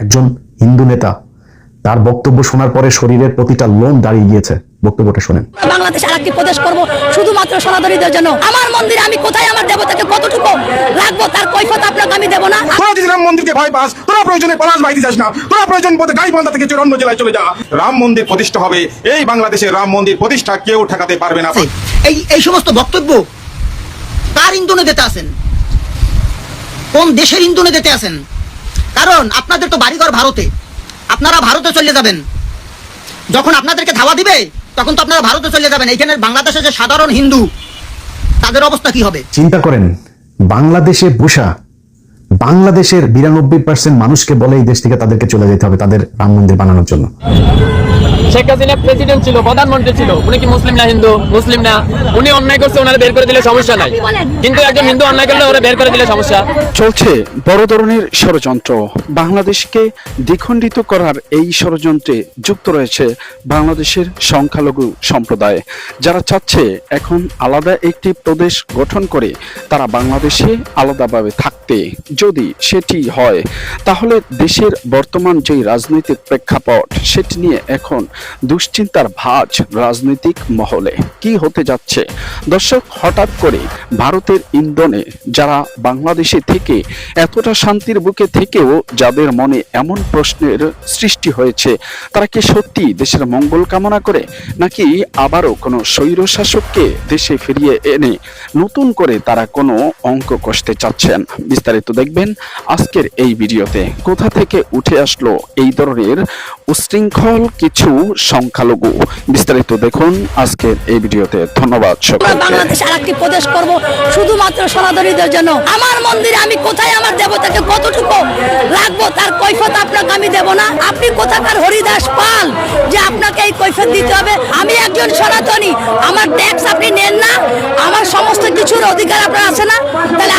একজন হিন্দু নেতা তার বক্তব্য শোনার পরে শরীরের প্রতিটা লোম দাঁড়িয়ে গিয়েছে। বক্তব্যটা শুনেন। বাংলাদেশ আরেকটি প্রদেশ করব শুধুমাত্র সনাতনীদের জন্য। আমার মন্দিরে আমি কোথায় আমার দেবতাকে কতটুকু রাখবো তার কৈফিয়ত আপনাকে আমি দেব না। তোরা যদি রাম মন্দিরকে ভয় পাস, তোরা প্রয়োজনে পলাশ বাইরে যাস না, তোরা প্রয়োজন বোধে গাইবান্ধা থেকে অন্য জেলায় চলে যা। রাম মন্দির প্রতিষ্ঠা হবে, এই বাংলাদেশে রাম মন্দির প্রতিষ্ঠা কেউ ঠেকাতে পারবে না। এই সমস্ত বক্তব্য কার ইন্ধনে দিতে আছেন? কোন দেশের ইন্ধনে দিতে আছেন? কারণ আপনাদের তো বাড়িঘর ভারতে, আপনারা ভারতে চলে যাবেন। যখন আপনাদেরকে ধাওয়া দিবে তখন তো আপনারা ভারতে চলে যাবেন। এইখানে বাংলাদেশের যে সাধারণ হিন্দু তাদের অবস্থা কি হবে? চিন্তা করেন, বাংলাদেশে বসা বাংলাদেশের 92% মানুষকে বলে এই দেশ থেকে তাদেরকে চলে যেতে হবে তাদের রাম মন্দির বানানোর জন্য। শেখ হাসিনা প্রেসিডেন্ট ছিল, প্রধানমন্ত্রী ছিল, উনি কি মুসলিম না হিন্দু? মুসলিম না। উনি অন্যায় করছে, ওনারা বের করে দিলে সমস্যা নাই, কিন্তু একজন হিন্দু অন্যায় করলে ওরা বের করে দিলে সমস্যা। চলছে বড় ধরনের ষড়যন্ত্র। বাংলাদেশকে দ্বিখণ্ডিত করার এই ষড়যন্ত্রে যুক্ত রয়েছে বাংলাদেশের সংখ্যালঘু সম্প্রদায়, যারা চাচ্ছে এখন আলাদা একটি প্রদেশ গঠন করে তারা বাংলাদেশে আলাদাভাবে থাকতে। যদি সেটি হয় তাহলে দেশের বর্তমান যে রাজনৈতিক প্রেক্ষাপট সেটি নিয়ে এখন দুশ্চিন্তার ভাঁজ রাজনৈতিক মহলে। কি হতে যাচ্ছে দর্শক? হঠাৎ করে ভারতের ইন্ধনে যারা বাংলাদেশে থেকে এতটা শান্তির বুকে থেকেও যাদের মনে এমন প্রশ্নের সৃষ্টি হয়েছে, তারা কি সত্যি দেশের মঙ্গল কামনা করে, নাকি আবারও কোনো স্বৈরশাসককে দেশে ফিরিয়ে এনে নতুন করে তারা কোনো অঙ্ক কষতে চাচ্ছেন? বিস্তারিত দেখবেন আজকের এই ভিডিওতে। কোথা থেকে উঠে আসলো এই ধরনের উশৃঙ্খল কিছু সংখ্যালঘু? বিস্তারিত দেখুন আজকের এই ভিডিওতে। ধন্যবাদ সকলকে। বাংলাদেশ আরেকটি প্রদেশ করব শুধুমাত্র সনাতনীদের জন্য। আমার মন্দিরে আমি কোথায় আমার দেবতাকে কতটুকু রাখবো তার কৈফিয়ত আপনাকে আমি দেব না। আপনি কোথাকার হরিদাস পাল যে আপনাকে এই কৈফিয়ত দিতে হবে? আমি একজন সনাতনী, আমার ট্যাক্স আপনি নেন না, আমার সমস্ত কিছুর অধিকার আপনার আছে না? তাহলে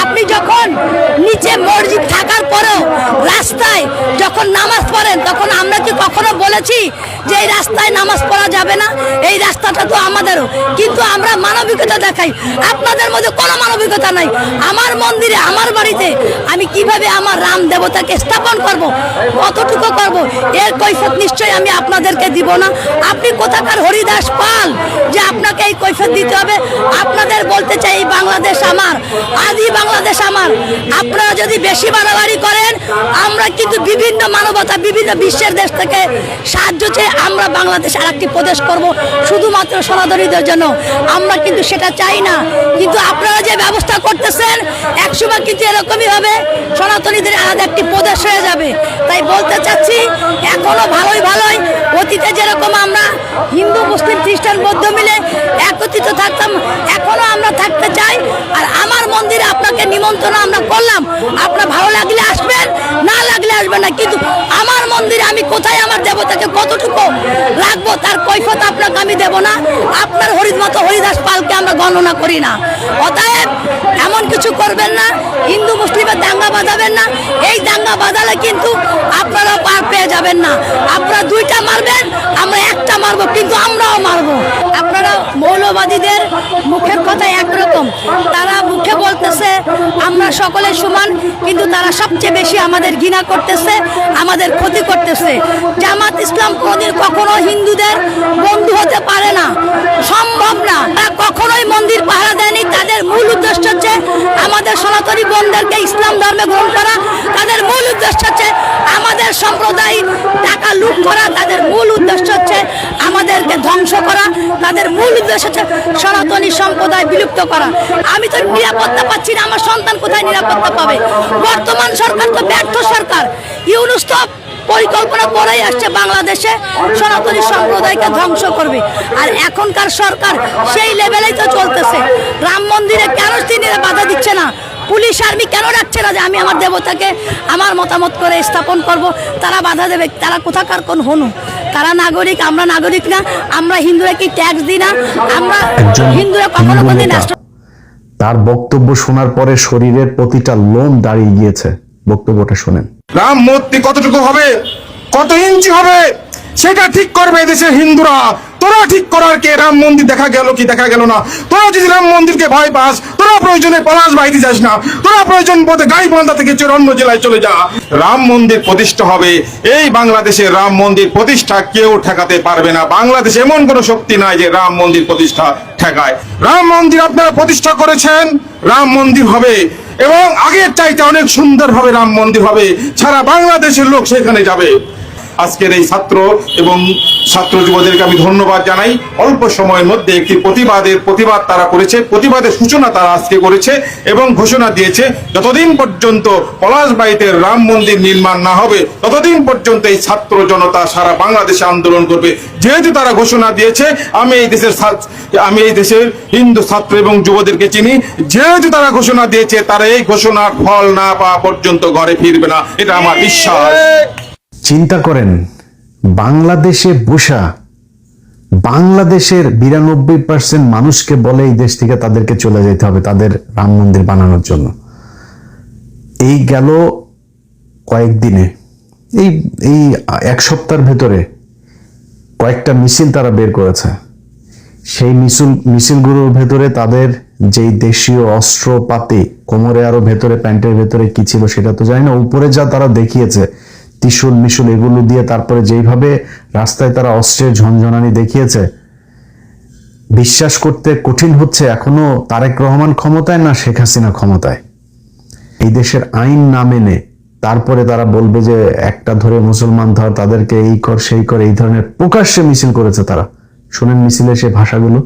আপনি যখন নিচে মসজিদ থাকার পরেও রাস্তায় যখন নামাজ পড়েন তখন আমরা কি কখনো বলেছি যে এই রাস্তায় নামাজ পড়া যাবে না? এই রাস্তাটা তো আমাদেরও, কিন্তু আমরা মানবিকতা দেখাই। আপনাদের মধ্যে কোনো মানবিকতা নাই। আমার মন্দিরে আমার বাড়িতে আমি কিভাবে আমার রাম দেবতাকে স্থাপন করব, কতটুকু করব, এর কৈফিয়ত নিশ্চয়ই আমি আপনাদেরকে দিব না। আপনি কোথাকার হরিদাস পাল যে আপনাকে এই কৈফিয়ত দিতে হবে? আপনাদের বলতে চাই এই বাংলাদেশ আমার, আদি বাংলাদেশ আমার। আপনারা যদি বেশি বাড়াবাড়ি করেন, আমরা কিন্তু বিভিন্ন মানবতা বিভিন্ন বিশ্বের দেশ থেকে সাহায্য চেয়ে আমরা বাংলাদেশ আরেকটি প্রদেশ করব শুধুমাত্র সনাতনীদের জন্য। আমরা কিন্তু সেটা চাই না, কিন্তু আপনারা যে ব্যবস্থা করতেছেন একসময় কিন্তু এরকমই হবে, সনাতনীদের আলাদা একটি প্রদেশ হয়ে যাবে। তাই বলতে চাচ্ছি এখনো ভালোই অতীতে যেরকম আমরা হিন্দু মুসলিম খ্রিস্টান বৌদ্ধ মিলে একত্রিত থাকতাম, এখনো আমরা থাকতে চাই। আর আমার মন্দিরে আপনাকে নিমন্ত্রণ আমরা করলাম, আপনার ভালো লাগলে আসবেন, না লাগলে আসবেন না, কিন্তু আমার মন্দিরে আমি কোথায় আমার দেবতাকে কতটুকু রাখবো তার কৈফিয়ত আপনাকে আমি দেব না। আপনার হরিদাস পালকে আমরা গণনা করি না। অতএব এমন কিছু করবেন না, হিন্দু মুসলিমের দাঙ্গা বাঁধাবেন না। এই দাঙ্গা বাঁধালে কিন্তু আপনারা পার পেয়ে যাবেন না। আপনারা দুইটা মারবেন, আমরা একটা মারবো, কিন্তু আমরাও মারবো। আপনারা মৌলবাদীদের মুখের কথা একরকম, তারা মুখে বলতেছে আমরা সকলে সমান, কিন্তু তারা সবচেয়ে বেশি আমাদের ঘৃণা করতেছে, আমাদের ক্ষতি করতেছে। জামাত ইসলাম কোনদিন কখনো হিন্দুদের বন্ধু হতে পারে না, সম্ভব না। তারা কখনোই মন্দির পাহারা দেয়নি। তাদের মূল উদ্দেশ্য হচ্ছে আমাদের সনাতনী বোনদেরকে ইসলাম ধর্মে গ্রহণ করা। তাদের মূল উদ্দেশ্য হচ্ছে আমাদের সম্প্রদায় টাকা লুট করা। তাদের মূল উদ্দেশ্য হচ্ছে আমাদেরকে ধ্বংস করা। তাদের মূল উদ্দেশ্য হচ্ছে সনাতনী সম্প্রদায় বিলুপ্ত করা। আমি তো নিরাপত্তা পাচ্ছি না, আমার সন্তান কোথায় নিরাপত্তা পাবে? বর্তমান সরকার তো ব্যর্থ সরকার। ইউনূস তো পরিকল্পনা করেই আসছে বাংলাদেশে সনাতনী সম্প্রদায়কে ধ্বংস করবে। আর এখনকার সরকার সেই লেভেলেই তো চলতেছে। রাম মন্দিরে কেন তিনি বাধা দিচ্ছে না? পুলিশ আর্মি কেন রাখছে না যে আমি আমার দেবতাকে আমার মতামত করে স্থাপন করব? তারা বাধা দেবে। তারা কোথাকার কোন হনু? তারা নাগরিক, আমরা নাগরিক না? আমরা হিন্দুরা কি ট্যাক্স দিই না? আমরা হিন্দুরা কখনো কোনদিন তার বক্তব্য শোনার পরে শরীরের প্রতিটা লোম দাঁড়িয়ে গিয়েছে। বক্তব্যটা শুনেন। রাম মূর্তি কতটুকু হবে, কত ইঞ্চি হবে, সেটা ঠিক করবে দেশের হিন্দুরা। তোরা ঠিক করার কে? রাম মন্দির দেখা গেল কি দেখা গেল না? তোরা যদি রাম মন্দিরকে ভয় পাস, তোরা প্রয়োজনে পলাশ বাহিনী যাস না, তোরা প্রয়োজন বোধে গাইবান্ধা থেকে চলে অন্য জেলায় চলে যা। রাম মন্দির প্রতিষ্ঠা হবে, এই বাংলাদেশে রাম মন্দির প্রতিষ্ঠা কেউ ঠেকাতে পারবে না। বাংলাদেশে এমন কোনো শক্তি নাই যে রাম মন্দির প্রতিষ্ঠা ঠেকায়। রাম মন্দির আপনারা প্রতিষ্ঠা করেছেন, রাম মন্দির হবে এবং আগের চাইতে অনেক সুন্দরভাবে রাম মন্দির হবে, সারা বাংলাদেশের লোক সেখানে যাবে। আজকের এই ছাত্র এবং ছাত্র যুবদেরকে আমি ধন্যবাদ জানাই। অল্প সময়ের মধ্যে একটি প্রতিবাদ তারা করেছে, প্রতিবাদের সূচনা তারা আজকে করেছে এবং ঘোষণা দিয়েছে যতদিন পর্যন্ত পলাশবাড়ীতে রাম মন্দির নির্মাণ না হবে ততদিন পর্যন্ত এই ছাত্র জনতা সারা বাংলাদেশে আন্দোলন করবে। যেহেতু তারা ঘোষণা দিয়েছে, আমি এই দেশের হিন্দু ছাত্র এবং যুবদেরকে চিনি, যেহেতু তারা ঘোষণা দিয়েছে তারা এই ঘোষণার ফল না পাওয়া পর্যন্ত ঘরে ফিরবে না, এটা আমার বিশ্বাস। চিন্তা করেন, বাংলাদেশে বসা বাংলাদেশের 92% মানুষকে বলে এই দেশ থেকে তাদেরকে চলে যেতে হবে তাদের রাম মন্দির বানানোর জন্য। এই গেল কয়েকদিনে, এই এক সপ্তাহের ভেতরে কয়েকটা মিছিল তারা বের করেছে। সেই মিছিলগুলোর ভেতরে তাদের যেই দেশীয় অস্ত্রপাতি, কোমরে আরো ভেতরে প্যান্টের ভেতরে কি ছিল সেটা তো জানি না, উপরে যা তারা দেখিয়েছে ত্রিশূল মিশুল এগুলো দিয়ে, তারপরে যেইভাবে রাস্তায় তারা অস্ত্রের ঝনঝনানি দেখিয়েছে, বিশ্বাস করতে কঠিন হচ্ছে এখনো তারেক রহমান ক্ষমতায় না শেখ হাসিনা ক্ষমতায়। এই দেশের আইন না মেনে তারপরে তারা বলবে যে একটা ধরে মুসলমান ধর, তাদেরকে এই কর সেই কর, এই ধরনের প্রকাশ্যে মিছিল করেছে তারা। শুনেন মিছিলের সে ভাষাগুলো।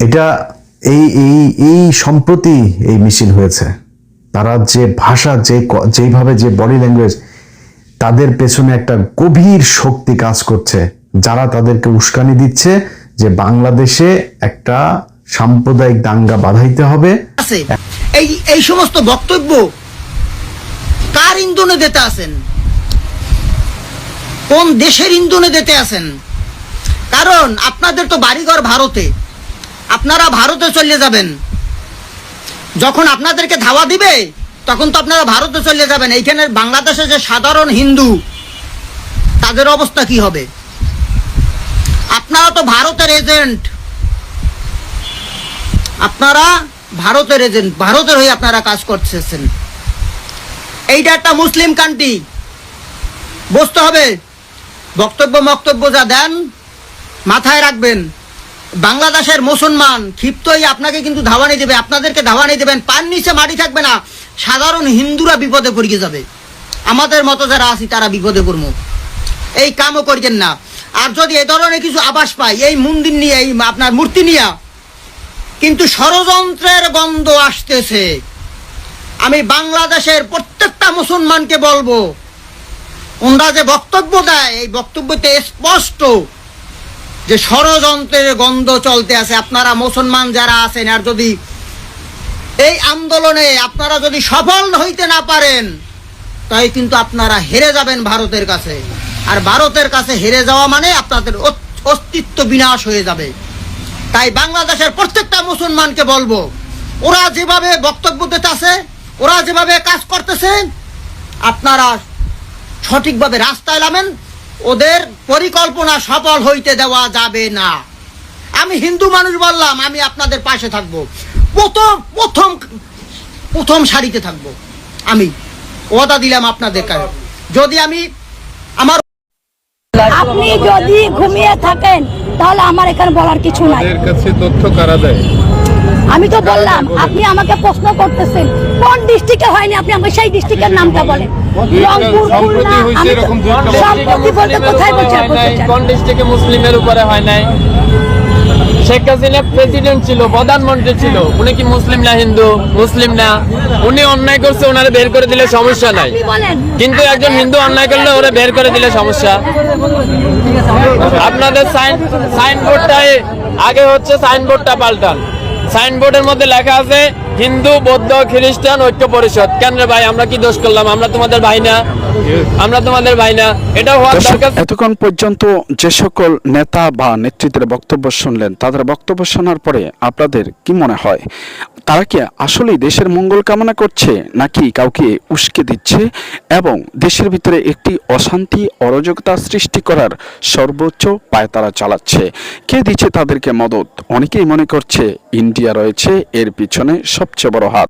এটা এই সম্প্রতি এই মিছিল হয়েছে। তারা যে ভাষা, যেভাবে যে বডি ল্যাঙ্গুয়েজ, তাদের পেছনে একটা গভীর শক্তি কাজ করছে, যারা তাদেরকে উস্কানি দিচ্ছে যে বাংলাদেশে একটা সাম্প্রদায়িক দাঙ্গা বাধাইতে হবে। এই সমস্ত বক্তব্য কার ইন্ধনে দিতে আছেন? কোন দেশের ইন্ধনে দিতে আছেন? কারণ আপনাদের তো বাড়িঘর ভারতে, আপনারা ভারতে চলে যাবেন। যখন আপনাদেরকে ধাওয়া দিবে তখন তো আপনারা ভারতে চলে যাবেন। এইখানে বাংলাদেশে যে সাধারণ হিন্দু, তাদের অবস্থা কি হবে? আপনারা তো ভারতের এজেন্ট, আপনারা ভারতের এজেন্ট, ভারতের হয়ে আপনারা কাজ করতেছেন। এইটা একটা মুসলিম কান্ট্রি, বুঝতে হবে। বক্তব্য যা দেন মাথায় রাখবেন। বাংলাদেশের মুসলমান ক্ষিপ্তই আপনাকে কিন্তু ধাওয়ানি দেবে, আপনাদেরকে ধাওয়ানি দেবেন, পান নিচে মাটি থাকবে না, সাধারণ হিন্দুরা বিপদে পড়ে যাবে। আমাদের মতো যারা আছি তারা বিপদে পড়ব। এই কামও করছেন না। আর যদি এ ধরনের কিছু আভাস পাই এই মন্দির নিয়ে, এই আপনার মূর্তি নিয়ে, কিন্তু ষড়যন্ত্রের গন্ধ আসতেছে। আমি বাংলাদেশের প্রত্যেকটা মুসলমানকে বলবো, ওনারা যে বক্তব্য দেয় এই বক্তব্যতে স্পষ্ট যে ষড়যন্ত্রের গন্ধ চলতে আছে। আপনারা মুসলমান যারা আছেন, আর যদি এই আন্দোলনে আপনারা যদি সফল হইতে না পারেন, তাই কিন্তু আপনারা হেরে যাবেন ভারতের কাছে। আর ভারতের কাছে হেরে যাওয়া মানে আপনাদের অস্তিত্ব বিনাশ হয়ে যাবে। তাই বাংলাদেশের প্রত্যেকটা মুসলমানকে বলবো, ওরা যেভাবে বক্তব্য দিতে আছে, ওরা যেভাবে কাজ করতেছে, আপনারা সঠিকভাবে রাস্তায় নামেন। ওদের পরিকল্পনা সফল হইতে দেওয়া যাবে না। আমি হিন্দু মানুষ বললাম, আমি আপনাদের পাশে থাকবো, প্রথম সারিতে থাকবো। আমি ওয়াদা দিলাম আপনাদের কাছে। যদি আমি আমার আপনি যদি ঘুমিয়ে থাকেন তাহলে আমার এখানে বলার কিছু নাই। কাছে তথ্য কারা দেয়? আমি তো বললাম, আপনি আমাকে প্রশ্ন করতেছেন কোন ডিস্ট্রিক্টে হয়নি, আপনি আমাকে সেই ডিস্ট্রিক্টের নামটা বলেন। রংপুর, খুলনা, সম্প্রতি বলতে কোথায় বলছেন? কোন ডিস্ট্রিক্টে মুসলিমের উপরে হয় নাই? শেখ হাসিনা প্রেসিডেন্ট ছিল, প্রধানমন্ত্রী ছিল, উনি কি মুসলিম না হিন্দু? মুসলিম না। উনি অন্যায় করছে, ওনারে বের করে দিলে সমস্যা নাই, কিন্তু একজন হিন্দু অন্যায় করলে ওরা বের করে দিলে সমস্যা। আপনাদের সাইনবোর্ডটাই আগে হচ্ছে, সাইনবোর্ডটা পাল্টান। সাইনবোর্ডের মধ্যে লেখা আছে হিন্দু বৌদ্ধ খ্রিস্টান ঐক্য পরিষদ। কেন রে ভাই, আমরা কি দোষ করলাম? আমরা তোমাদের ভাই না? আমরা তোমাদের ভাই না? এটা হওয়ার দর্শক, দরকার। এতক্ষণ পর্যন্ত যে সকল নেতা বা নেতৃত্বের বক্তব্য শুনলেন, তাদের বক্তব্য শোনার পরে আপনাদের কি মনে হয়? তারা কি আসলেই দেশের মঙ্গল কামনা করছে, নাকি কাউকে উস্কে দিচ্ছে এবং দেশের ভিতরে একটি অশান্তি অরাজকতা সৃষ্টি করার সর্বোচ্চ পায়তারা চালাচ্ছে? কে দিচ্ছে তাদেরকে মদত? অনেকেই মনে করছে ইন্ডিয়া রয়েছে এর পিছনে সবচেয়ে বড় হাত।